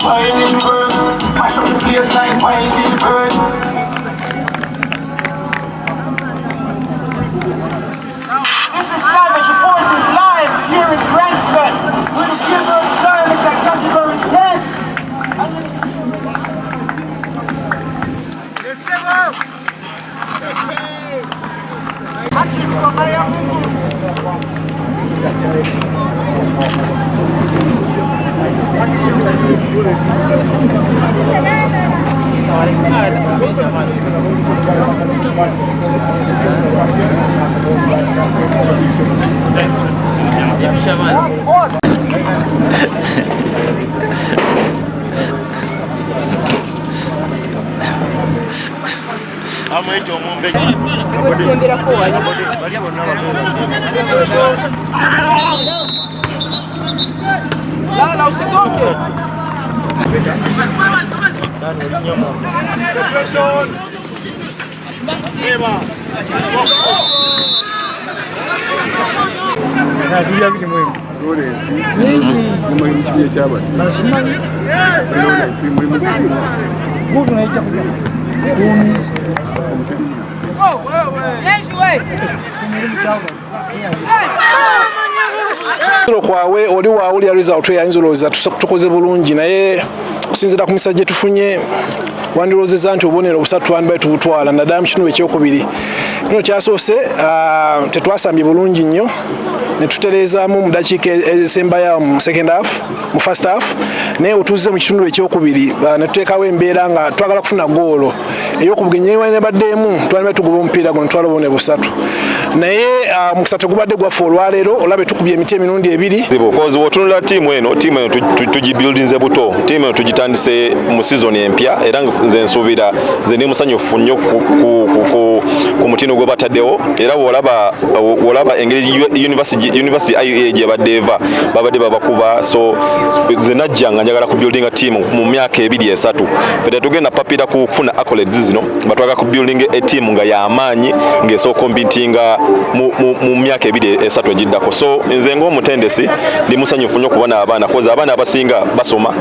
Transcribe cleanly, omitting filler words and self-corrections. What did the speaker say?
piling bird. Mash up the place like piling bird. This is Savage reporting live here in Grantsville, where the Gilbert style is at category 10. Lala, usitoke. kwawe oli waawulya result eyayinza olowooza tukoze bulungi naye kusinziira ku misa gye tufunye wandiroozeza nti obubonero busatu twandibale tubutwala naddala mu kitundu ekyokubiri. Kino kyasoose tetwasambye bulungi nnyo ne tutereezaamu mu dakiika ezisembayo mu second half mu first half naye otuuzize mu kitundu ekyokubiri ne tuteekawo embeera nga twagala kufuna goolo ey'okubugenyeewa nebaddeemu twandibale tugoba omupiira guno twala obubonero busatu naye mukisa tegubadde gwaffe olwaleero olabe tukubye emiti emirundi ebiri because wotunula tiimu eno tugibuildinze buto tiimu eno tugitandise mu season empya era nze nsuubira nze ndi musanyufu nnyo ku mutindo gwe bataddewo era wolaba engeri University IUEA gye badde eva babadde babakuba so nze najja nga njagala ku buildinga tiimu mu myaka 2-3 fedde tugenda papira kufuna accolades zino batwaga ku building a team nga y'amaanyi ng'esooka kompitinga mu myaka 2-3 egiddako so nze ng'omutendesi ndi musanyufu nnyo kubona abaana koza abaana abasinga basoma